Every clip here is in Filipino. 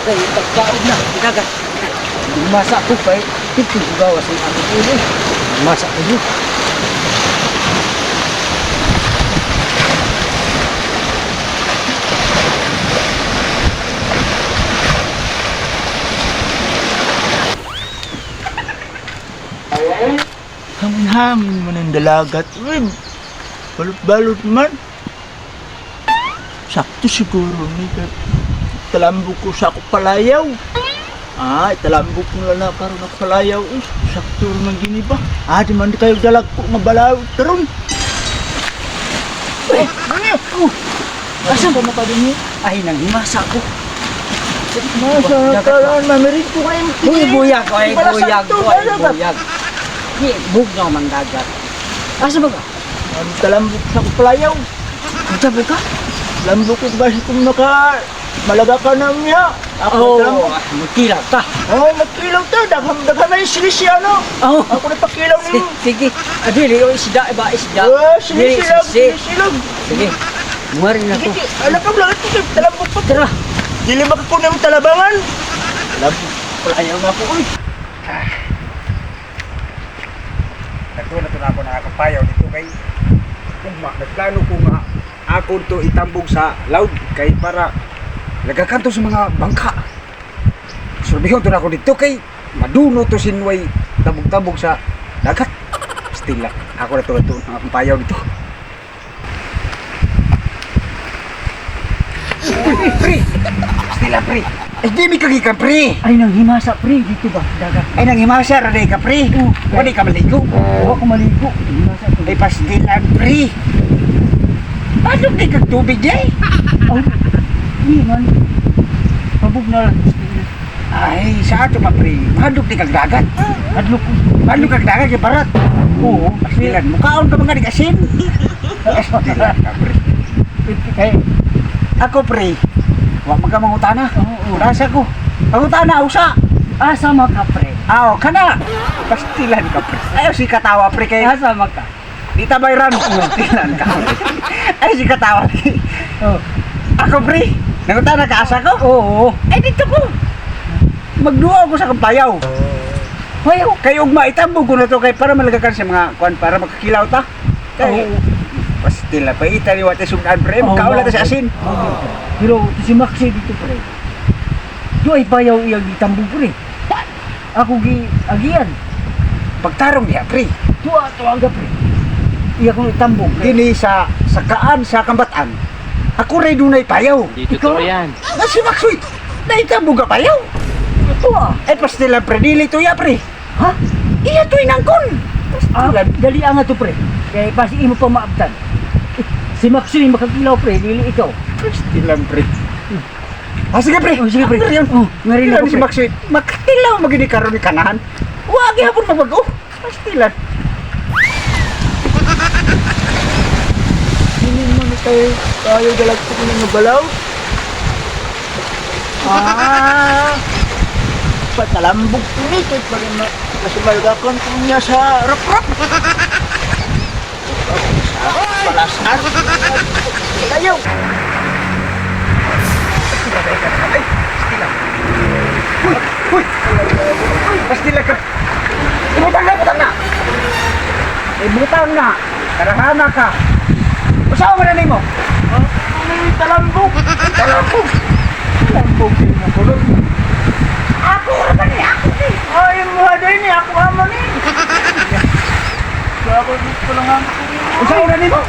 Kay pagkaod na, dagat. Masa ko pa, tipid ko gawas ang ako ko eh. Masa ko yun. Hangin-hangin man ang dalagat, Win. Balot-balot man. Sakto siguro ni talambok ko sa ako palayaw. Talambok ko na karon ako palayaw. Sakto man gini ba? Di man di kayo dalag ko mabalaw karon. Asan ba mapadungi? Ay, nanghimasa ko. Masa karon mamirin ko kayo. Buyag. Bug na man dagat. Asa ba ka? Talambok sa ako palayaw. Asa ba ka? Talambok ko ba kung malaga ka na niya. Oh, talambok. magkilaw ka. Magkilaw ta. Daghan na yung silisi ano. Ako na pakilaw niyo. Sige. Dili, isda. Silisilog. Sige. Muwarin na ko. Alam ka lang ito. Talambok pa. Tara. Dili makakuha ng talabangan. Talambok. Palayaw na ako. Uy. Nagtuon na ako nakakapayaw dito kay nagplano ko nga ako to itambog sa laud kay para nagakanto sa mga bangka. Surbihon to na ako dito kay maduno to sinway tabog-tabog sa dagat. Stila ako na to nakakapayaw dito. Pre! Stila pre! Di mi kagikan pre! Ay, nanghimasa, pre. Dito ba? Dagat. Ay nanghimasa raday ka pre! Wali ka maligo! Huwag ko maligo. Nanghimasa ko. Ay pastilan pre! Paano di kag tubig day? Hindi man. Pabog na lang. Ay, sa ato pa pre, mahadlok di kag dagat. Mahadlok kag dagat kay barat. Oo. Pastilan, mukhaon ka mga di asin. Pastilan ka pre. Kay, Ako pre, wag magamangutana. Oo. Rasa ko. Pangutana usa. asa ka, pre? Aw, kana. Pastilan ka pre. Ayaw si katawa pre kay Asa ka? di tabayran. Pastilan ka. Ay si katawa. Oh. Ako pre, nangutana ka asa ko? Oo. Ay dito ko. Magduwa ako sa kampayaw. Hoy, Kay ugma itambog ko na to kay para malagakan sa mga kwan para makakilaw ta. Kay pastila pa itali wate sudan pre, makaula ta sa asin. pero si Maxi dito, pre. Do ay bayaw iyang itambog, pre. Ako agian. Pagtarong diha pre. Tuwa aga, pre. Iya kong itambog. Dini sa kaan sa kambatan. Ako ray dunay payaw. Ikaw yan. Na si Maxoy, naitambog ka payaw. Tuwa. Ay pastila pre, dili to ya pre. Ha? Iya to inangkon. Dali nga to, pre. Kaya pasi imo pa maabtan. Si Maxi makakilaw, pre. Dili ikaw. Pastila pre. Sige pre. Sige, pre. Ngari na ko, Si pre. Maxoy, makatilaw magini karon ni kanahan. Wag hapon magbago. Pastila. Hindi man tayo dalag ko ng nabalaw. Patalambog ko ni. Kaya pa rin kasi malagakan ko niya sa rap-rap. Palasan. Ayaw. Hoy! Pastila ka. Ibutang na. Ibutang na. Karahana ka. Usawa mo na nimo. Talambog. Talambog. Talambog din mo kulot. Ako raman ni ako ni. Ay, muhaday ni ako ama ni. Bakit ko lang ang Usawa na nimo.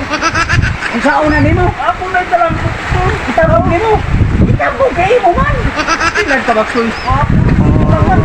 Usawa na nimo. ako na talambog ko. Itabog nimo. Itabog kayo mo man. Ilan ka baksoy? Ako